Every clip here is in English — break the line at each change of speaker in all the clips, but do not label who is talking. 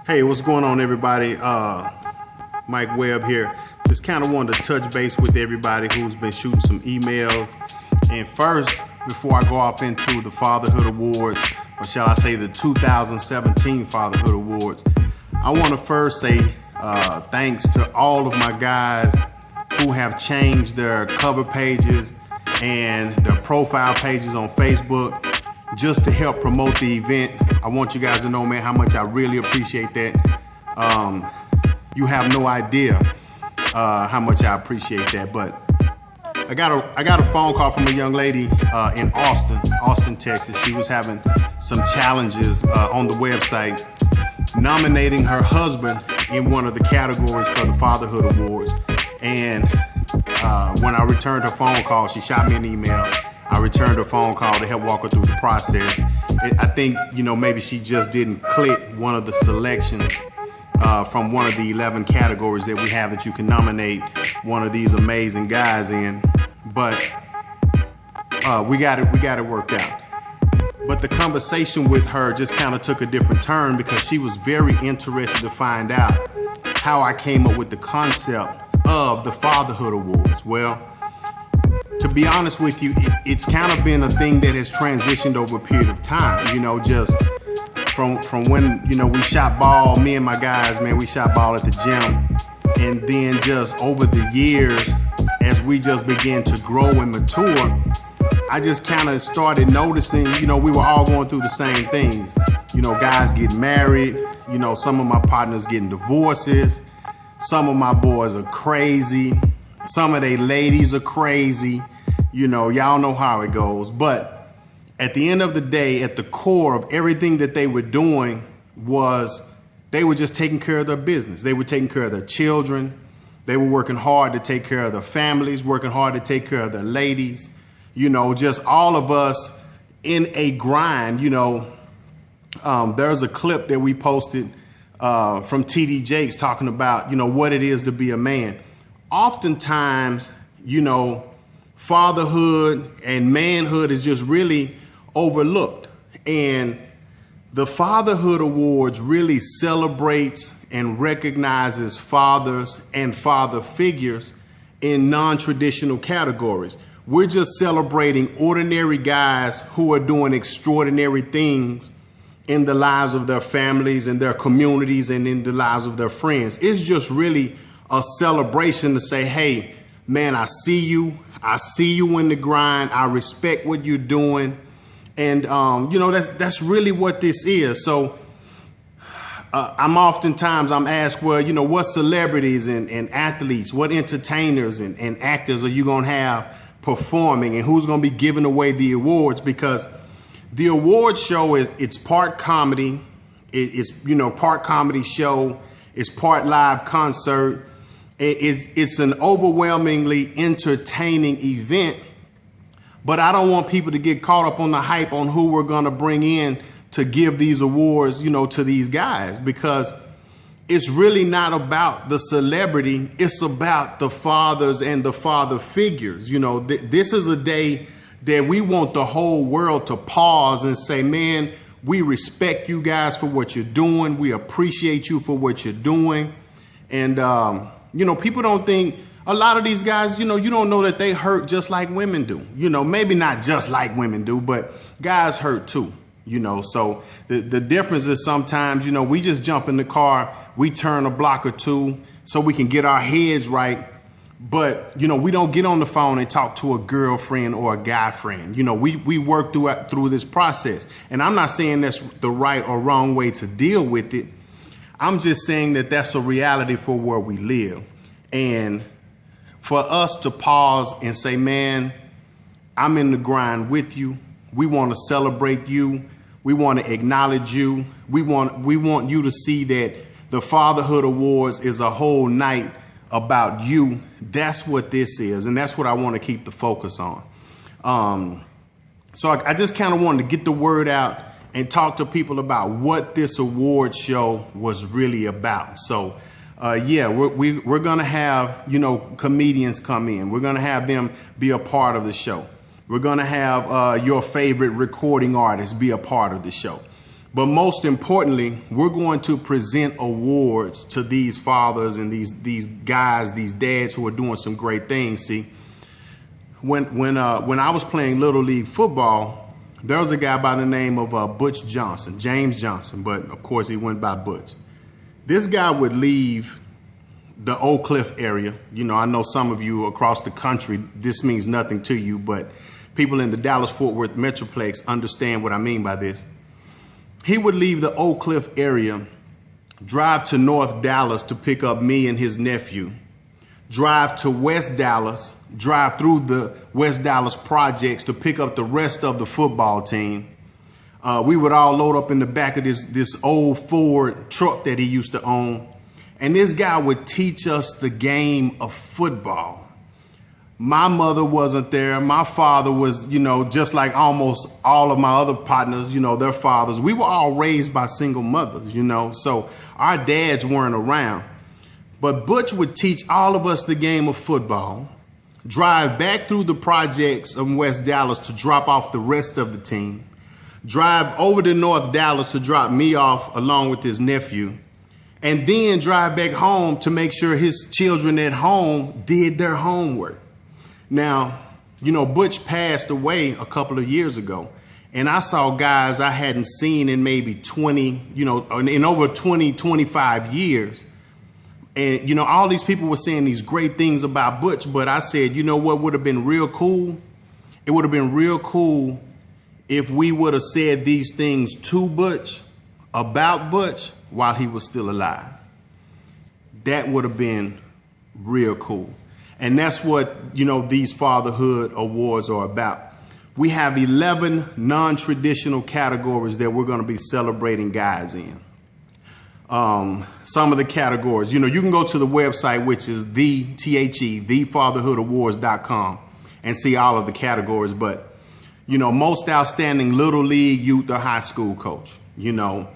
Hey, what's going on, everybody? Mike Webb here. Just kind of wanted to touch base with everybody who's been shooting some emails. And first, before I go off into the Fatherhood Awards, or shall I say the 2017 Fatherhood Awards, I want to first say thanks to all of my guys who have changed their cover pages and their profile pages on Facebook just to help promote the event. I want you guys to know, man, how much I really appreciate that. You have no idea how much I appreciate that. But I got a phone call from a young lady in Austin, Texas. She was having some challenges on the website, nominating her husband in one of the categories for the Fatherhood Awards. And when I returned her phone call, she shot me an email. I returned her phone call to help walk her through the process. I think, maybe she just didn't click one of the selections from one of the 11 categories that we have that you can nominate one of these amazing guys in. But we got it worked out. But the conversation with her just kind of took a different turn because she was very interested to find out how I came up with the concept of the Fatherhood Awards. Well, to be honest with you, it's kind of been a thing that has transitioned over a period of time, just from when, we shot ball, me and my guys, man, we shot ball at the gym. And then just over the years, as we just began to grow and mature, I just kind of started noticing, we were all going through the same things. Guys getting married, some of my partners getting divorces. Some of my boys are crazy. Some of they ladies are crazy. Y'all know how it goes. But at the end of the day, at the core of everything that they were doing was they were just taking care of their business. They were taking care of their children. They were working hard to take care of their families, working hard to take care of their ladies. Just all of us in a grind. There's a clip that we posted from TD Jakes talking about, what it is to be a man. Oftentimes, fatherhood and manhood is just really overlooked. And the Fatherhood Awards really celebrates and recognizes fathers and father figures in non-traditional categories. We're just celebrating ordinary guys who are doing extraordinary things in the lives of their families and their communities and in the lives of their friends. It's just really a celebration to say, hey, man, I see you. I see you in the grind. I respect what you're doing. And, that's really what this is. So I'm asked, well, what celebrities and athletes, what entertainers and actors are you going to have performing and who's going to be giving away the awards? Because the award show it's part comedy. It's part comedy show. It's part live concert. It's an overwhelmingly entertaining event, but I don't want people to get caught up on the hype on who we're going to bring in to give these awards, to these guys, because it's really not about the celebrity. It's about the fathers and the father figures. This is a day that we want the whole world to pause and say, man, we respect you guys for what you're doing. We appreciate you for what you're doing. And, people don't think a lot of these guys, you don't know that they hurt just like women do. Maybe not just like women do, but guys hurt too. So the difference is sometimes, we just jump in the car, we turn a block or two so we can get our heads right. But, we don't get on the phone and talk to a girlfriend or a guy friend. We work through this process. And I'm not saying that's the right or wrong way to deal with it. I'm just saying that that's a reality for where we live. And for us to pause and say, man, I'm in the grind with you. We want to celebrate you. We want to acknowledge you. We want you to see that the Fatherhood Awards is a whole night about you. That's what this is. And that's what I want to keep the focus on. So I just kind of wanted to get the word out and talk to people about what this award show was really about. So, we're going to have, comedians come in. We're going to have them be a part of the show. We're going to have your favorite recording artists be a part of the show. But most importantly, we're going to present awards to these fathers and these guys, these dads who are doing some great things. See, when I was playing Little League football, there was a guy by the name of Butch Johnson, James Johnson, but of course he went by Butch. This guy would leave the Oak Cliff area. You know, I know some of you across the country, this means nothing to you, but people in the Dallas-Fort Worth Metroplex understand what I mean by this. He would leave the Oak Cliff area, drive to North Dallas to pick up me and his nephew, drive to West Dallas, drive through the West Dallas projects to pick up the rest of the football team. We would all load up in the back of this old Ford truck that he used to own. And this guy would teach us the game of football. My mother wasn't there. My father was, you know, just like almost all of my other partners, you know, their fathers. We were all raised by single mothers, you know, so our dads weren't around. But Butch would teach all of us the game of football, drive back through the projects of West Dallas to drop off the rest of the team, drive over to North Dallas to drop me off along with his nephew, and then drive back home to make sure his children at home did their homework. Now, you know, Butch passed away a couple of years ago, and I saw guys I hadn't seen in maybe 20, you know, in over 20, 25 years. And, you know, all these people were saying these great things about Butch, but I said, you know what would have been real cool? It would have been real cool if we would have said these things to Butch, about Butch, while he was still alive. That would have been real cool. And that's what, you know, these Fatherhood Awards are about. We have 11 non-traditional categories that we're going to be celebrating guys in. Some of the categories, you know, you can go to the website, which is thefatherhoodawards.com, and see all of the categories. But, you know, most outstanding little league, youth, or high school coach, you know,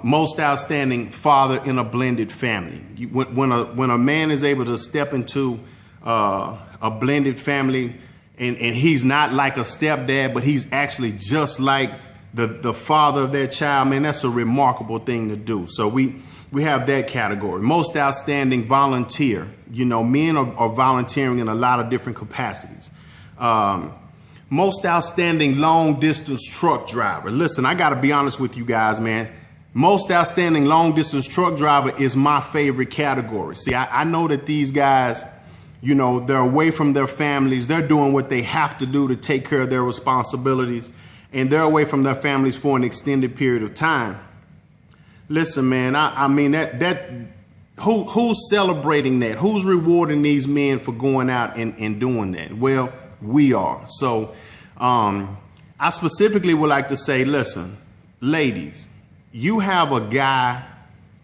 most outstanding father in a blended family. When a man is able to step into a blended family, and he's not like a stepdad, but he's actually just like the father of their child, man, that's a remarkable thing to do. So we have that category. Most outstanding volunteer. You know, men are volunteering in a lot of different capacities. Most outstanding long distance truck driver. Listen, I got to be honest with you guys, man. Most outstanding long distance truck driver is my favorite category. See, I know that these guys, you know, they're away from their families. They're doing what they have to do to take care of their responsibilities, and they're away from their families for an extended period of time. Listen, man, I mean, who's celebrating that? Who's rewarding these men for going out and doing that? Well, we are. So I specifically would like to say, listen, ladies, you have a guy,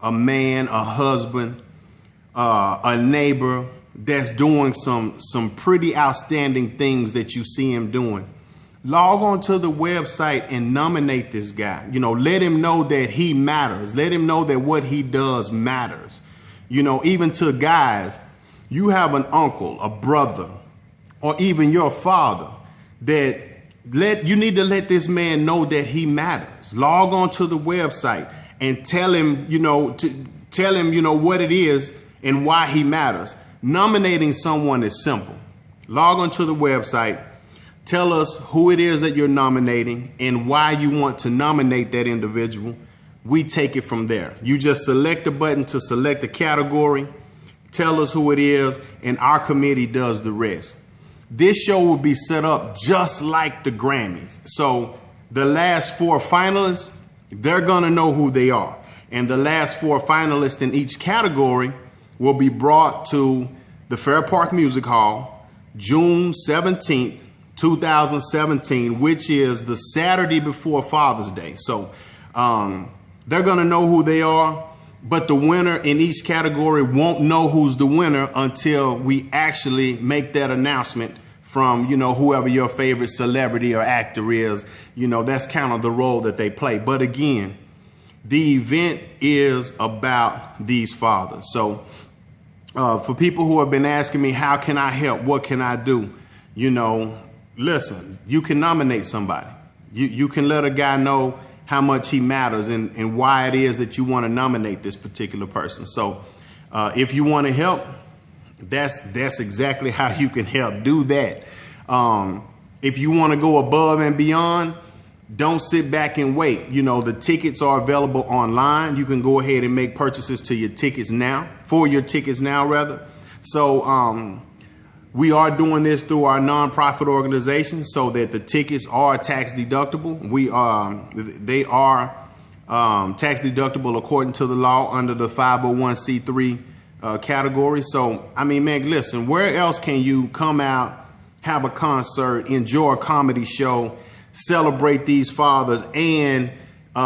a man, a husband, a neighbor that's doing some pretty outstanding things that you see him doing. Log on to the website and nominate this guy. You know, let him know that he matters. Let him know that what he does matters. You know, even to guys, you have an uncle, a brother, or even your father that you need to let this man know that he matters. Log on to the website and tell him, you know, what it is and why he matters. Nominating someone is simple. Log on to the website, tell us who it is that you're nominating and why you want to nominate that individual. We take it from there. You just select a button to select a category, tell us who it is, and our committee does the rest. This show will be set up just like the Grammys. So the last 4 finalists, they're gonna know who they are. And the last 4 finalists in each category will be brought to the Fair Park Music Hall, June 17th, 2017, which is the Saturday before Father's Day. So they're gonna know who they are, but the winner in each category won't know who's the winner until we actually make that announcement from, you know, whoever your favorite celebrity or actor is. You know, that's kind of the role that they play. But again, the event is about these fathers. So for people who have been asking me, how can I help? What can I do? You know, listen, you can nominate somebody. You can let a guy know, how much he matters and why it is that you want to nominate this particular person. So if you want to help, that's exactly how you can help. Do that. If you want to go above and beyond, don't sit back and wait. You know, the tickets are available online. You can go ahead and make purchases to your tickets now, for your tickets now, rather. So we are doing this through our nonprofit organization so that the tickets are tax deductible. They are tax deductible according to the law under the 501c3 category. So, I mean, man, listen, where else can you come out, have a concert, enjoy a comedy show, celebrate these fathers, and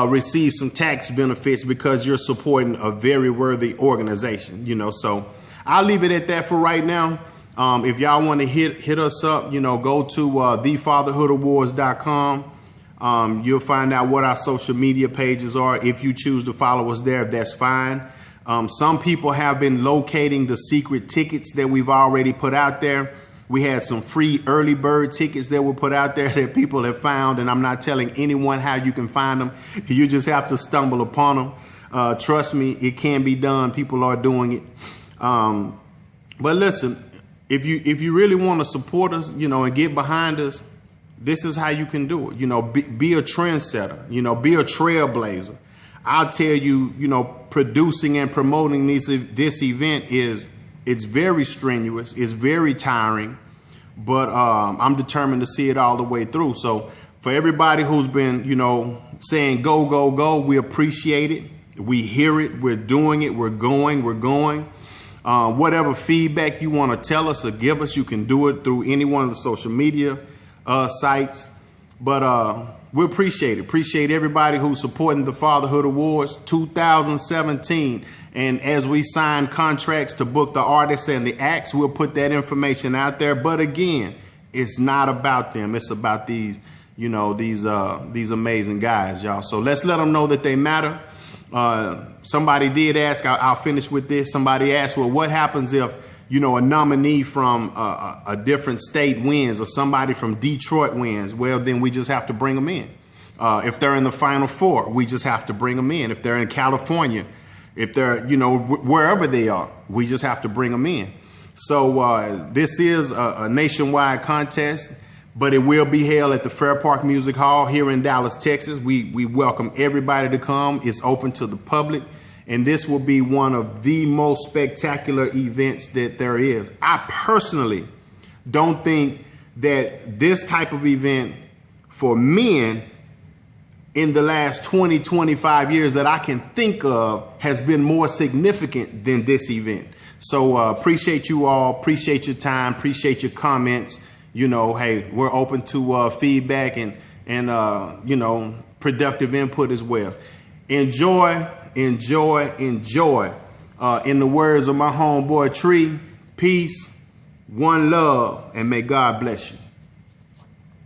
receive some tax benefits because you're supporting a very worthy organization, you know? So I'll leave it at that for right now. If y'all want to hit us up, you know, go to thefatherhoodawards.com. You'll find out what our social media pages are. If you choose to follow us there, that's fine. Some people have been locating the secret tickets that we've already put out there. We had some free early bird tickets that were put out there that people have found, and I'm not telling anyone how you can find them. You just have to stumble upon them. Trust me, it can be done. People are doing it. But listen, if you really want to support us, you know, and get behind us, this is how you can do it. You know, be a trendsetter, you know, be a trailblazer. I'll tell you, you know, producing and promoting this event it's very strenuous. It's very tiring, but I'm determined to see it all the way through. So for everybody who's been, you know, saying go, go, go, we appreciate it. We hear it. We're doing it. We're going. Whatever feedback you want to tell us or give us, you can do it through any one of the social media sites. But we appreciate it. Appreciate everybody who's supporting the Fatherhood Awards 2017. And as we sign contracts to book the artists and the acts, we'll put that information out there. But again, it's not about them. It's about these, you know, these amazing guys, y'all. So let's let them know that they matter. Somebody did ask, I'll finish with this. Somebody asked, well, what happens if, you know, a nominee from a different state wins or somebody from Detroit wins? Well, then we just have to bring them in. If they're in the Final Four, we just have to bring them in. If they're in California, if they're, you know, wherever they are, we just have to bring them in. So this is a nationwide contest, but it will be held at the Fair Park Music Hall here in Dallas, Texas. We welcome everybody to come. It's open to the public, and this will be one of the most spectacular events that there is. I personally don't think that this type of event for men in the last 20, 25 years that I can think of has been more significant than this event. So appreciate you all, appreciate your time, appreciate your comments. You know, hey, we're open to feedback and you know, productive input as well. Enjoy, enjoy, enjoy. In the words of my homeboy Tree, peace, one love, and may God bless you.